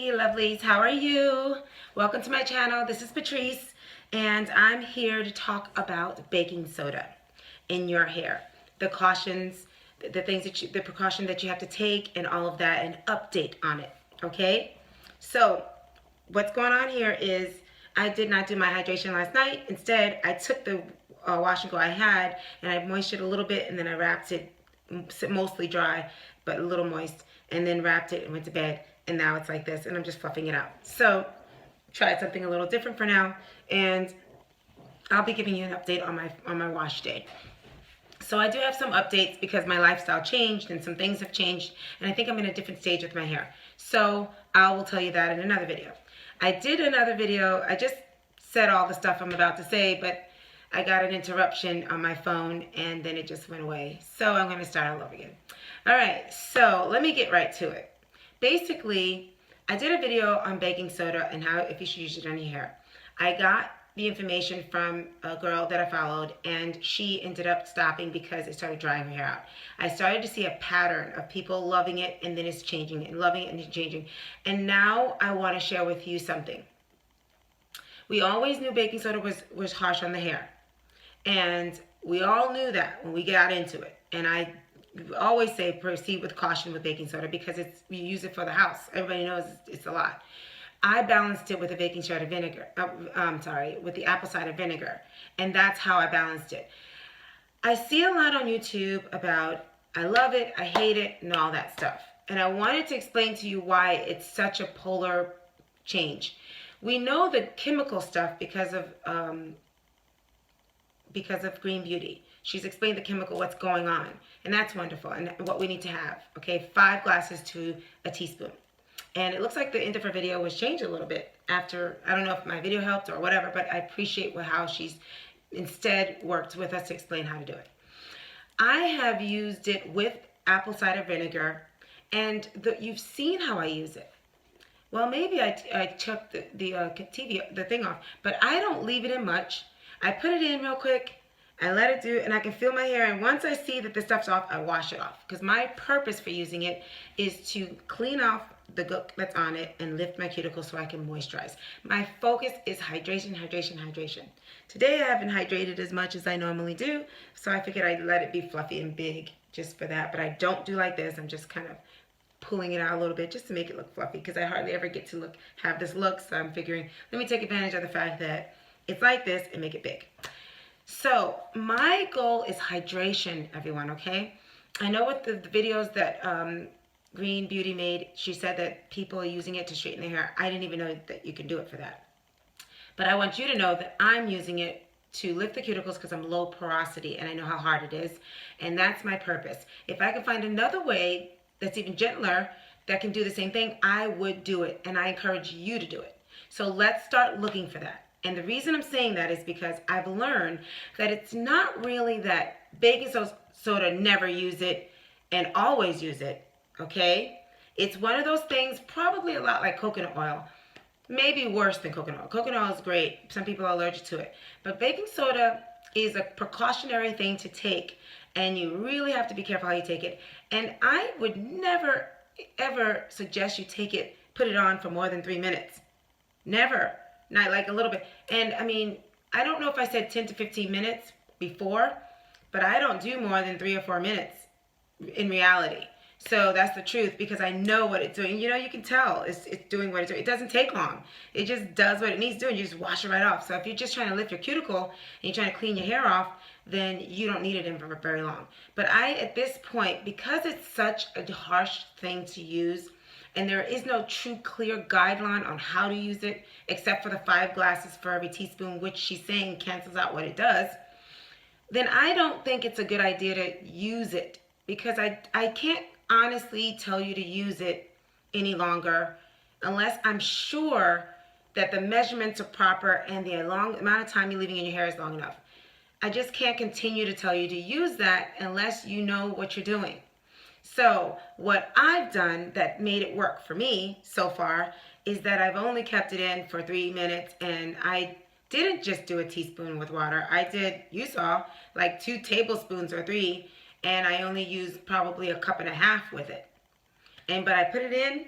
Hey lovelies, how are you? Welcome to my channel. This is Patrice and I'm here to talk about baking soda in your hair. The cautions, the things that the precaution that you have to take and all of that, and update on it, okay? So what's going on here is I did not do my hydration last night. Instead, I took the wash and go I had and I moistured a little bit and then I wrapped it mostly dry but a little moist, and then wrapped it and went to bed, and now it's like this and I'm just fluffing it out. So tried something a little different for now, and I'll be giving you an update on my wash day. So I do have some updates because my lifestyle changed and some things have changed, and I think I'm in a different stage with my hair. So I will tell you that in another video. I did another video. I just said all the stuff I'm about to say, but I got an interruption on my phone and then it just went away. So I'm going to start all over again. All right, so let me get right to it. Basically, I did a video on baking soda and how if you should use it on your hair. I got the information from a girl that I followed, and she ended up stopping because it started drying her hair out. I started to see a pattern of people loving it and then it's changing, and loving it and it's changing. And now I want to share with you something. We always knew baking soda was harsh on the hair. And we all knew that when we got into it. And I always say proceed with caution with baking soda because we use it for the house. Everybody knows it's a lot. I balanced it with the baking soda vinegar. With the apple cider vinegar. And that's how I balanced it. I see a lot on YouTube about I love it, I hate it, and all that stuff. And I wanted to explain to you why it's such a polar change. We know the chemical stuff because of Green Beauty. She's explained the chemical, what's going on, and that's wonderful, and what we need to have. Okay, 5 glasses to a teaspoon. And it looks like the end of her video was changed a little bit after, I don't know if my video helped or whatever, but I appreciate how she's instead worked with us to explain how to do it. I have used it with apple cider vinegar, and you've seen how I use it. Well, maybe I took the thing off, but I don't leave it in much. I put it in real quick, I let it do, and I can feel my hair, and once I see that the stuff's off, I wash it off. Because my purpose for using it is to clean off the gook that's on it and lift my cuticles so I can moisturize. My focus is hydration, hydration, hydration. Today I haven't hydrated as much as I normally do, so I figured I'd let it be fluffy and big just for that. But I don't do like this. I'm just kind of pulling it out a little bit just to make it look fluffy because I hardly ever get to have this look, so I'm figuring let me take advantage of the fact that it's like this and make it big. So my goal is hydration, everyone, okay? I know with the videos that Green Beauty made, she said that people are using it to straighten their hair. I didn't even know that you can do it for that. But I want you to know that I'm using it to lift the cuticles because I'm low porosity and I know how hard it is. And that's my purpose. If I can find another way that's even gentler that can do the same thing, I would do it. And I encourage you to do it. So let's start looking for that. And the reason I'm saying that is because I've learned that it's not really that baking soda, never use it and always use it, okay? It's one of those things, probably a lot like coconut oil, maybe worse than coconut oil. Coconut oil is great. Some people are allergic to it. But baking soda is a precautionary thing to take, and you really have to be careful how you take it. And I would never, ever suggest you put it on for more than 3 minutes. Never. Not like a little bit. And I mean, I don't know if I said 10 to 15 minutes before, but I don't do more than 3 or 4 minutes in reality. So that's the truth because I know what it's doing. You know, you can tell it's doing what it's doing. It doesn't take long. It just does what it needs to do and you just wash it right off. So if you're just trying to lift your cuticle and you're trying to clean your hair off, then you don't need it in for very long. But at this point, because it's such a harsh thing to use, and there is no true clear guideline on how to use it, except for the 5 glasses for every teaspoon, which she's saying cancels out what it does, then I don't think it's a good idea to use it because I can't honestly tell you to use it any longer unless I'm sure that the measurements are proper and the amount of time you're leaving in your hair is long enough. I just can't continue to tell you to use that unless you know what you're doing. So what I've done that made it work for me so far is that I've only kept it in for 3 minutes, and I didn't just do a teaspoon with water. I did, you saw, like 2 tablespoons or 3, and I only used probably a 1.5 cups with it. But I put it in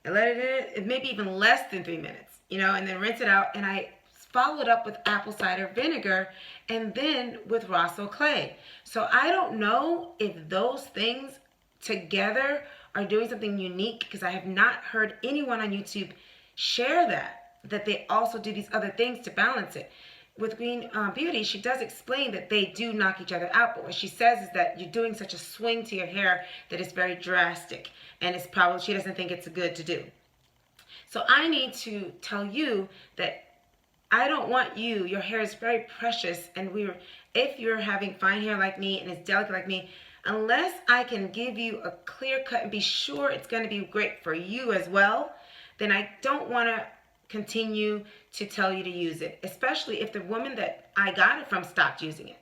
I let it in, maybe even less than 3 minutes, and then rinse it out. And I followed up with apple cider vinegar and then with Rosso clay. So I don't know if those things together are doing something unique, because I have not heard anyone on YouTube share that they also do these other things to balance it. With Green Beauty, she does explain that they do knock each other out, but what she says is that you're doing such a swing to your hair that it's very drastic, and it's probably, she doesn't think it's good to do. So I need to tell you that I don't want your hair is very precious, and if you're having fine hair like me and it's delicate like me, unless I can give you a clear cut and be sure it's going to be great for you as well, then I don't want to continue to tell you to use it, especially if the woman that I got it from stopped using it,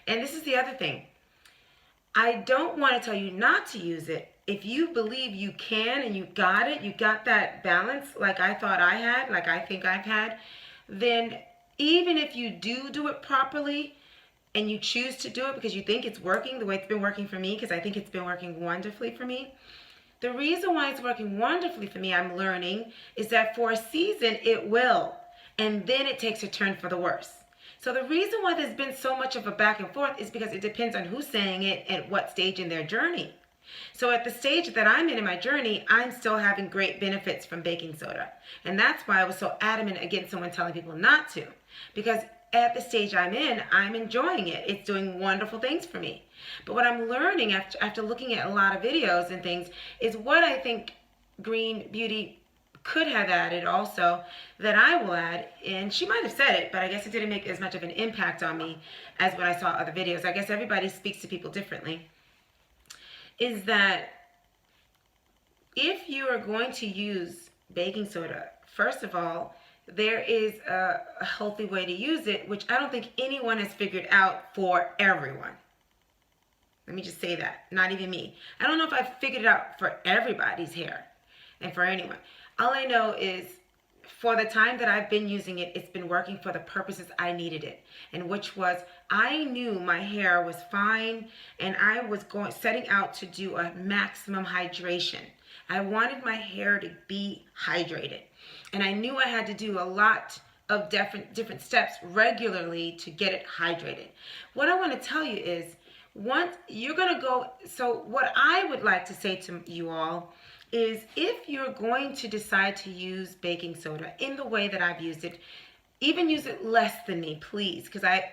And this is the other thing. I don't want to tell you not to use it. If you believe you can and you got it, you got that balance like I thought I had, like I think I've had, then even if you do it properly and you choose to do it because you think it's working the way it's been working for me, because I think it's been working wonderfully for me, the reason why it's working wonderfully for me, I'm learning, is that for a season it will, and then it takes a turn for the worse. So the reason why there's been so much of a back and forth is because it depends on who's saying it and what stage in their journey. So at the stage that I'm in my journey, I'm still having great benefits from baking soda. And that's why I was so adamant against someone telling people not to. Because at the stage I'm in, I'm enjoying it. It's doing wonderful things for me. But what I'm learning after looking at a lot of videos and things is what I think Green Beauty could have added also that I will add. And she might have said it, but I guess it didn't make as much of an impact on me as when I saw other videos. I guess everybody speaks to people differently. Is that if you are going to use baking soda, first of all, there is a healthy way to use it, which I don't think anyone has figured out for everyone. Let me just say that. Not even me. I don't know if I've figured it out for everybody's hair and for anyone. All I know is for the time that I've been using it, it's been working for the purposes I needed it. And which was, I knew my hair was fine and I was setting out to do a maximum hydration. I wanted my hair to be hydrated. And I knew I had to do a lot of different steps regularly to get it hydrated. What I want to tell you is, once you're going to go, so what I would like to say to you all is, if you're going to decide to use baking soda in the way that I've used it, even use it less than me, please, because I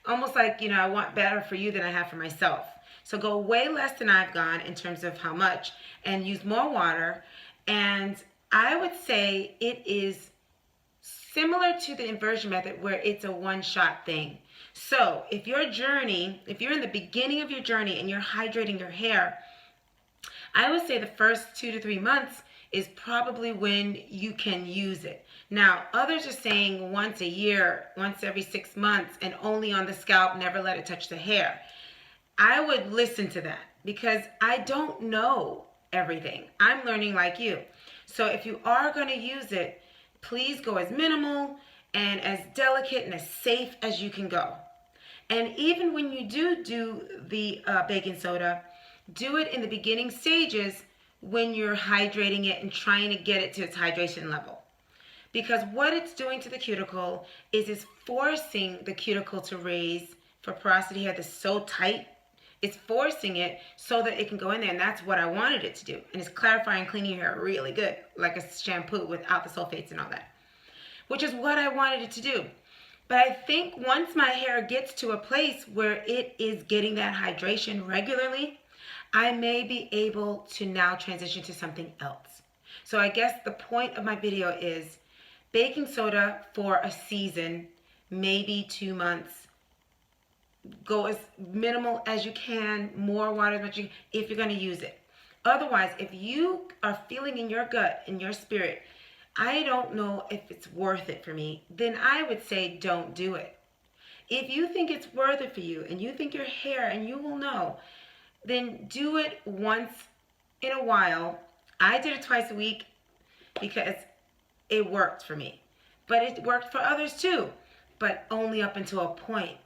almost like, I want better for you than I have for myself. So go way less than I've gone in terms of how much, and use more water. And I would say it is similar to the inversion method, where it's a one-shot thing. So if you're in the beginning of your journey and you're hydrating your hair, I would say the first 2 to 3 months is probably when you can use it. Now, others are saying once a year, once every 6 months, and only on the scalp, never let it touch the hair. I would listen to that because I don't know everything. I'm learning like you. So if you are going to use it, please go as minimal and as delicate and as safe as you can go. And even when you do the baking soda, do it in the beginning stages when you're hydrating it and trying to get it to its hydration level. Because what it's doing to the cuticle is it's forcing the cuticle to raise for porosity hair that's so tight. It's forcing it so that it can go in there, and that's what I wanted it to do. And it's clarifying, cleaning your hair really good, like a shampoo without the sulfates and all that, which is what I wanted it to do. But I think once my hair gets to a place where it is getting that hydration regularly, I may be able to now transition to something else. So I guess the point of my video is baking soda for a season, maybe 2 months. Go as minimal as you can, more water than you, if you're going to use it. Otherwise, if you are feeling in your gut, in your spirit, I don't know if it's worth it for me, then I would say don't do it. If you think it's worth it for you and you think your hair, and you will know, then do it once in a while. I did it twice a week because it worked for me. But it worked for others too, but only up until a point.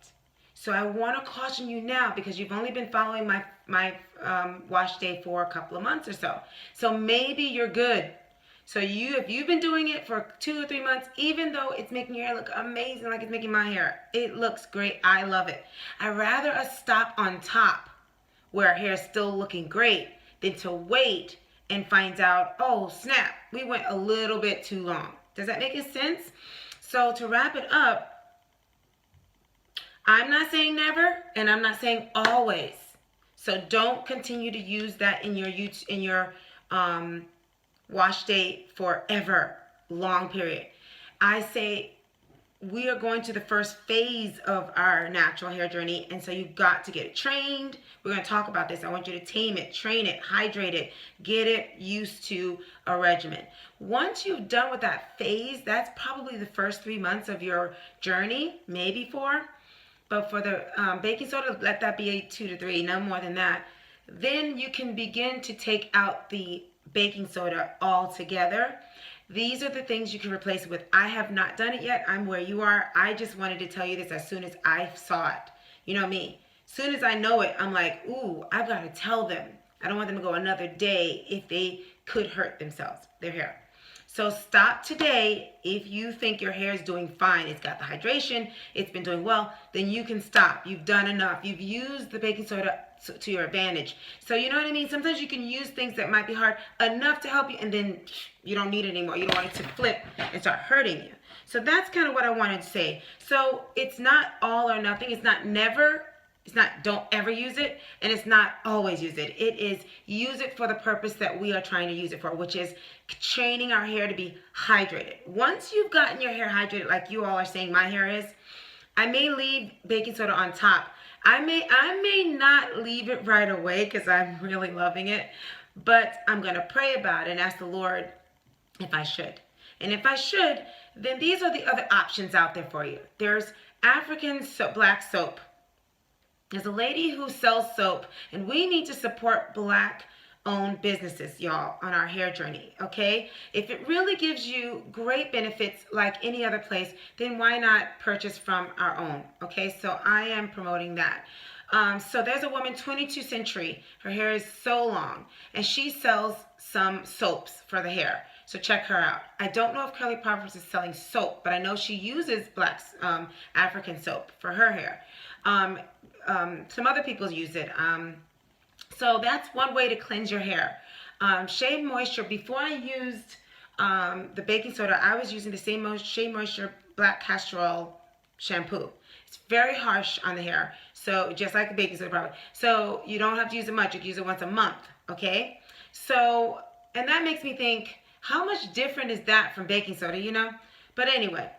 So I want to caution you now, because you've only been following my wash day for a couple of months or so. So maybe you're good. So if you've been doing it for 2 or 3 months, even though it's making your hair look amazing, like it's making my hair, it looks great. I love it. I'd rather us stop on top where our hair is still looking great than to wait and find out, oh snap, we went a little bit too long. Does that make sense? So to wrap it up, I'm not saying never, and I'm not saying always. So don't continue to use that in your wash day forever, long period. I say we are going to the first phase of our natural hair journey, and so you've got to get it trained. We're going to talk about this. I want you to tame it, train it, hydrate it, get it used to a regimen. Once you've done with that phase, that's probably the first 3 months of your journey, maybe 4. But for the baking soda, let that be a 2 to 3, no more than that. Then you can begin to take out the baking soda altogether. These are the things you can replace it with. I have not done it yet. I'm where you are. I just wanted to tell you this as soon as I saw it. You know me. As soon as I know it, I'm like, ooh, I've got to tell them. I don't want them to go another day if they could hurt themselves, their hair. So stop today. If you think your hair is doing fine, it's got the hydration, it's been doing well, then you can stop. You've done enough. You've used the baking soda to your advantage. So you know what I mean? Sometimes you can use things that might be hard enough to help you, and then you don't need it anymore. You don't want it to flip and start hurting you. So that's kind of what I wanted to say. So it's not all or nothing. It's not never. It's not don't ever use it, and it's not always use it. It is use it for the purpose that we are trying to use it for, which is training our hair to be hydrated. Once you've gotten your hair hydrated, like you all are saying my hair is, I may leave baking soda on top. I may not leave it right away because I'm really loving it, but I'm going to pray about it and ask the Lord if I should. And if I should, then these are the other options out there for you. There's African black soap. There's a lady who sells soap, and we need to support Black-owned businesses, y'all, on our hair journey, okay? If it really gives you great benefits like any other place, then why not purchase from our own, okay? So I am promoting that. So there's a woman, 22nd century. Her hair is so long, and she sells some soaps for the hair. So check her out. I don't know if Curly Patrice is selling soap, but I know she uses black African soap for her hair. Some other people use it. So that's one way to cleanse your hair. Shea Moisture, before I used the baking soda, I was using the same Shea Moisture Black Castor Oil shampoo. It's very harsh on the hair, so just like the baking soda probably. So you don't have to use it much. You can use it once a month, okay? So, and that makes me think, how much different is that from baking soda, you know? But anyway,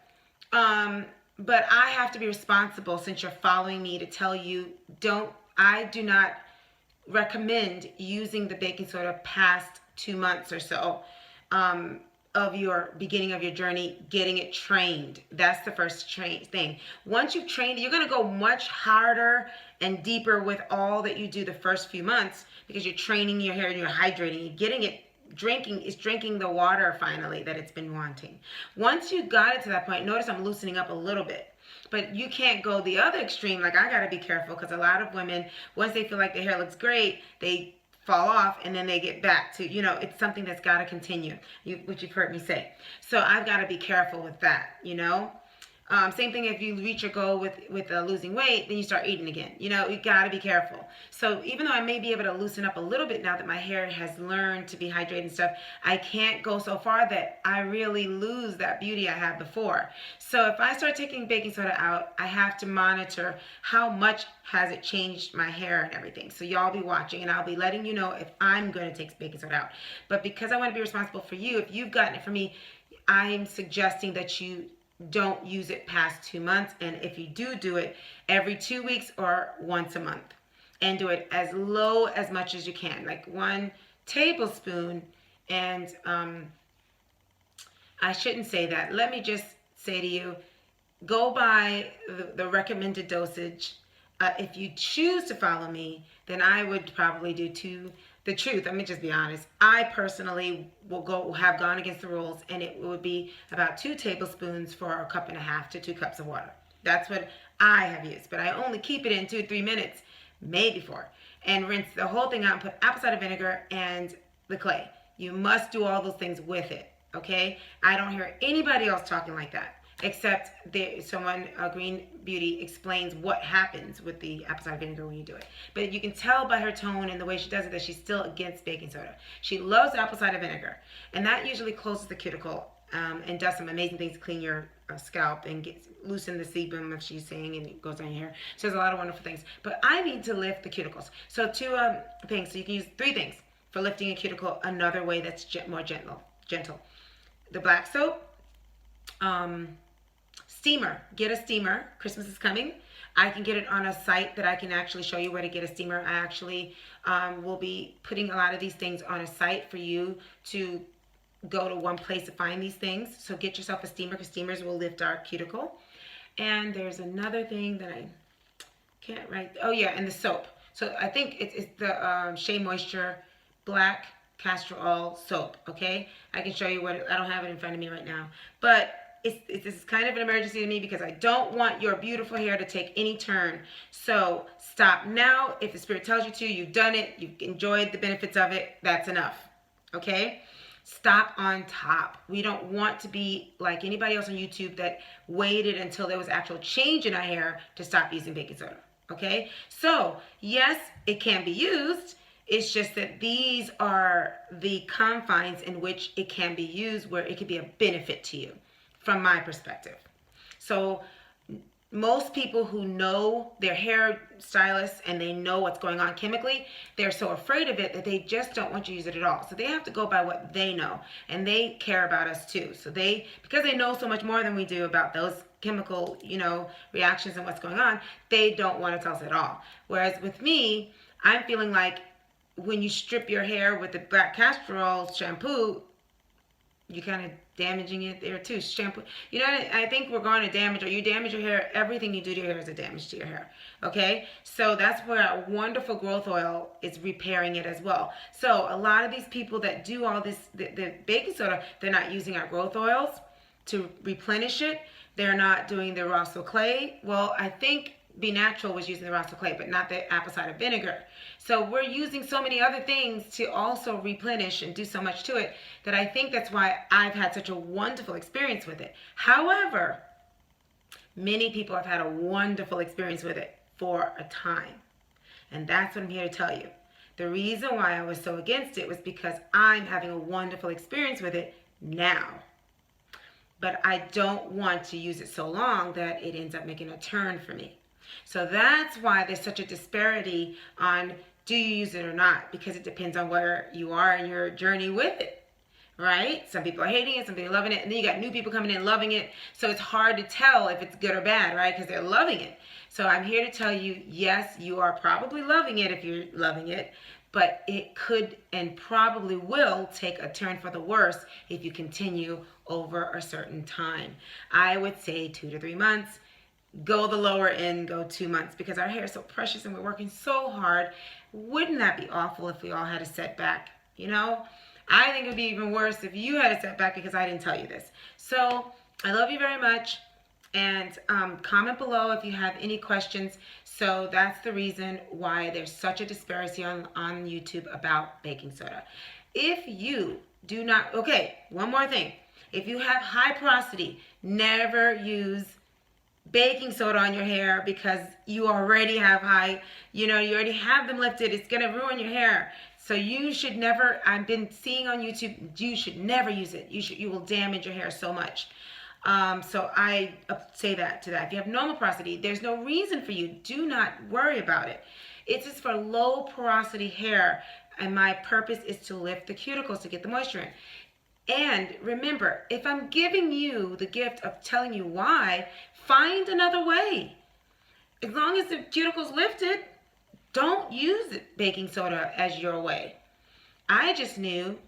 but I have to be responsible since you're following me to tell you, I do not recommend using the baking soda past 2 months or so of your beginning of your journey, getting it trained. That's the first thing. Once you've trained, you're going to go much harder and deeper with all that you do the first few months because you're training your hair and you're hydrating, you're getting it drinking the water finally that it's been wanting. Once you got it to that point, notice I'm loosening up a little bit, but you can't go the other extreme. Like I got to be careful because a lot of women, once they feel like their hair looks great, they fall off and then they get back to, it's something that's got to continue, which you've heard me say. So I've got to be careful with that, Same thing if you reach your goal with losing weight, then you start eating again. You got to be careful. So even though I may be able to loosen up a little bit now that my hair has learned to be hydrated and stuff, I can't go so far that I really lose that beauty I had before. So if I start taking baking soda out, I have to monitor how much has it changed my hair and everything. So y'all be watching and I'll be letting you know if I'm going to take baking soda out. But because I want to be responsible for you, if you've gotten it from me, I'm suggesting that you don't use it past 2 months, and if you do it every 2 weeks or once a month, and do it as low as much as you can, like 1 tablespoon. And I shouldn't say that. Let me just say to you, go by the recommended dosage. If you choose to follow me, then I would probably do the truth, let me just be honest. I personally have gone against the rules, and it would be about 2 tablespoons for 1.5 cups to 2 cups of water. That's what I have used. But I only keep it in 2-3 minutes, maybe 4. And rinse the whole thing out and put apple cider vinegar and the clay. You must do all those things with it, okay? I don't hear anybody else talking like that, except someone, Green Beauty, explains what happens with the apple cider vinegar when you do it. But you can tell by her tone and the way she does it that she's still against baking soda. She loves apple cider vinegar, and that usually closes the cuticle and does some amazing things to clean your scalp and loosen the sebum, if she's saying, and it goes on your hair. So there's a lot of wonderful things. But I need to lift the cuticles. So 2 things. So you can use 3 things for lifting a cuticle another way that's more gentle. The black soap, steamer. Get a steamer. Christmas is coming. I can get it on a site that I can actually show you where to get a steamer. I actually will be putting a lot of these things on a site for you to go to one place to find these things. So get yourself a steamer, because steamers will lift our cuticle. And there's another thing that I can't write. Oh yeah, and the soap. So I think it's the Shea Moisture Black Castor Oil soap. Okay, I can show you what I don't have it in front of me right now, but this is kind of an emergency to me because I don't want your beautiful hair to take any turn. So stop now. If the spirit tells you to, you've done it, you've enjoyed the benefits of it, that's enough. Okay? Stop on top. We don't want to be like anybody else on YouTube that waited until there was actual change in our hair to stop using baking soda. Okay? So, yes, it can be used. It's just that these are the confines in which it can be used, where it could be a benefit to you, from my perspective. So most people who know their hair stylists and they know what's going on chemically, they're so afraid of it that they just don't want you to use it at all. So they have to go by what they know, and they care about us too. So because they know so much more than we do about those chemical, reactions and what's going on, they don't want to tell us at all. Whereas with me, I'm feeling like when you strip your hair with the black castor oil shampoo, you're kind of damaging it there too. Shampoo, I think we're going to damage, or you damage your hair, everything you do to your hair is a damage to your hair. Okay, so that's where our wonderful growth oil is repairing it as well. So a lot of these people that do all this, the baking soda, they're not using our growth oils to replenish it. They're not doing the Rosso clay. Well, I think Be Natural was using the Rosso clay, but not the apple cider vinegar. So we're using so many other things to also replenish and do so much to it that I think that's why I've had such a wonderful experience with it. However, many people have had a wonderful experience with it for a time. And that's what I'm here to tell you. The reason why I was so against it was because I'm having a wonderful experience with it now. But I don't want to use it so long that it ends up making a turn for me. So that's why there's such a disparity on do you use it or not, because it depends on where you are in your journey with it, right? Some people are hating it, some people are loving it, and then you got new people coming in loving it. So it's hard to tell if it's good or bad, right? Because they're loving it. So I'm here to tell you, yes, you are probably loving it if you're loving it, but it could and probably will take a turn for the worse if you continue over a certain time. I would say 2 to 3 months. Go the lower end, go 2 months, because our hair is so precious and we're working so hard. Wouldn't that be awful if we all had a setback? I think it would be even worse if you had a setback because I didn't tell you this. So I love you very much, and comment below if you have any questions. So that's the reason why there's such a disparity on YouTube about baking soda. If you do not, okay, one more thing. If you have high porosity, never use baking soda on your hair, because you already have high, you already have them lifted. It's going to ruin your hair. So you should never, I've been seeing on YouTube, you should never use it. You will damage your hair so much. So I say that to that. If you have normal porosity, there's no reason for you. Do not worry about it. It's just for low porosity hair. And my purpose is to lift the cuticles to get the moisture in. And remember, if I'm giving you the gift of telling you why, find another way. As long as the cuticle's lifted, don't use baking soda as your way. I just knew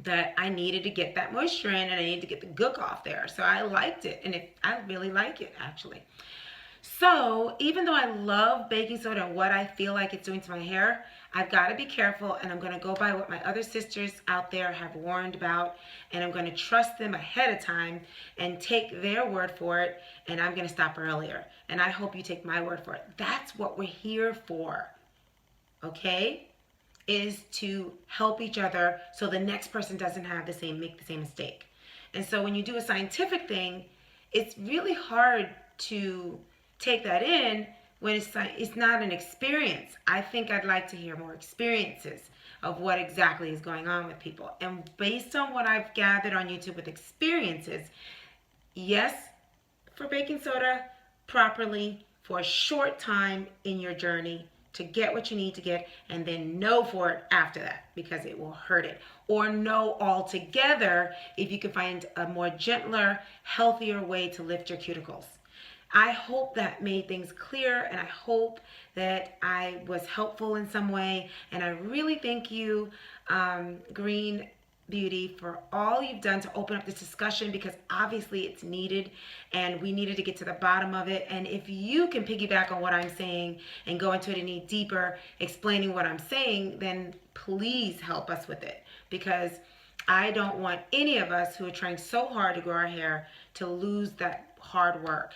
that I needed to get that moisture in, and I needed to get the gook off there. So I liked it, and I really like it, actually. So even though I love baking soda and what I feel like it's doing to my hair, I've got to be careful, and I'm going to go by what my other sisters out there have warned about, and I'm going to trust them ahead of time and take their word for it, and I'm going to stop earlier. And I hope you take my word for it. That's what we're here for, okay? Is to help each other so the next person doesn't make the same mistake. And so when you do a scientific thing, it's really hard to take that in when it's not an experience. I think I'd like to hear more experiences of what exactly is going on with people. And based on what I've gathered on YouTube with experiences, yes, for baking soda properly for a short time in your journey to get what you need to get, and then no for it after that because it will hurt it. Or no altogether if you can find a more gentler, healthier way to lift your cuticles. I hope that made things clear, and I hope that I was helpful in some way. And I really thank you, Green Beauty, for all you've done to open up this discussion, because obviously it's needed and we needed to get to the bottom of it. And if you can piggyback on what I'm saying and go into it any deeper explaining what I'm saying, then please help us with it, because I don't want any of us who are trying so hard to grow our hair to lose that hard work.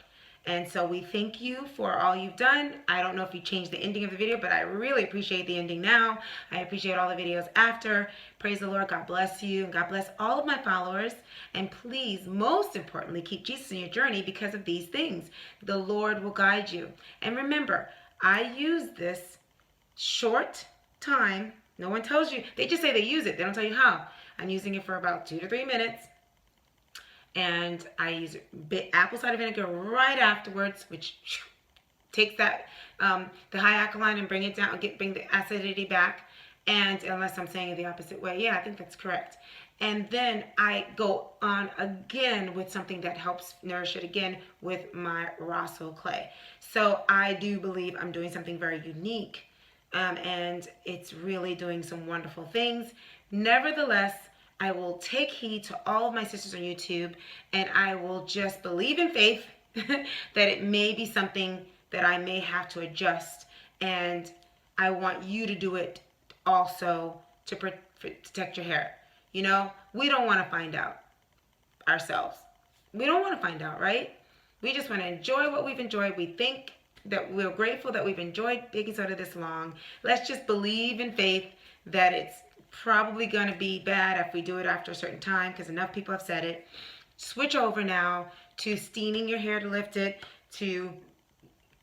And so we thank you for all you've done. I don't know if you changed the ending of the video, but I really appreciate the ending now. I appreciate all the videos after. Praise the Lord. God bless you. And God bless all of my followers. And please, most importantly, keep Jesus in your journey because of these things. The Lord will guide you. And remember, I use this short time. No one tells you. They just say they use it. They don't tell you how. I'm using it for about 2 to 3 minutes. And I use apple cider vinegar right afterwards, which takes that the high alkaline and bring it down, bring the acidity back. And unless I'm saying it the opposite way, yeah, I think that's correct. And then I go on again with something that helps nourish it again with my Rosso clay. So I do believe I'm doing something very unique, and it's really doing some wonderful things. Nevertheless, I will take heed to all of my sisters on YouTube, and I will just believe in faith that it may be something that I may have to adjust. And I want you to do it also to protect your hair. You know, we don't want to find out ourselves. We don't want to find out, right? We just want to enjoy what we've enjoyed. We think that we're grateful that we've enjoyed baking soda this long. Let's just believe in faith that it's probably going to be bad if we do it after a certain time, because enough people have said it. Switch over now to steaming your hair to lift it, to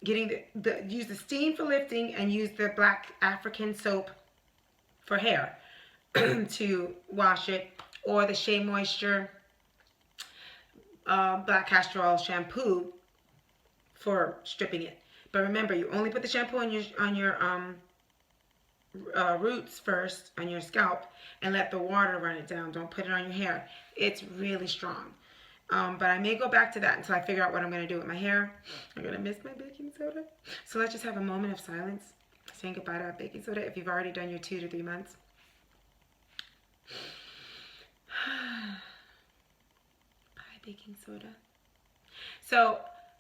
getting use the steam for lifting, and use the black African soap for hair to wash it, or the Shea Moisture black castor oil shampoo for stripping it. But remember, you only put the shampoo on your roots first on your scalp and let the water run it down. Don't put it on your hair. It's really strong. But I may go back to that until I figure out what I'm going to do with my hair. I'm going to miss my baking soda. So let's just have a moment of silence saying goodbye to baking soda if you've already done your 2 to 3 months. Bye, baking soda. So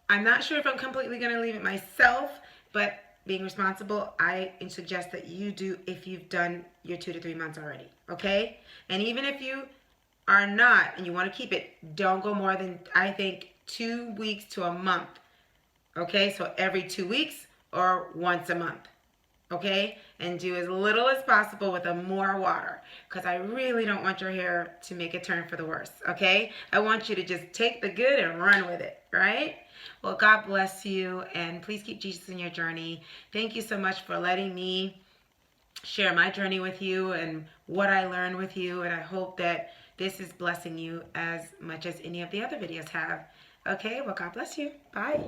I'm not sure if I'm completely going to leave it myself, but being responsible, I suggest that you do if you've done your 2 to 3 months already, okay? And even if you are not and you want to keep it, don't go more than, I think, 2 weeks to a month, okay? So every 2 weeks or once a month, okay? And do as little as possible with more water, because I really don't want your hair to make a turn for the worse, okay? I want you to just take the good and run with it, right? Well, God bless you, and please keep Jesus in your journey. Thank you so much for letting me share my journey with you and what I learned with you, and I hope that this is blessing you as much as any of the other videos have. Okay, well, God bless you. Bye.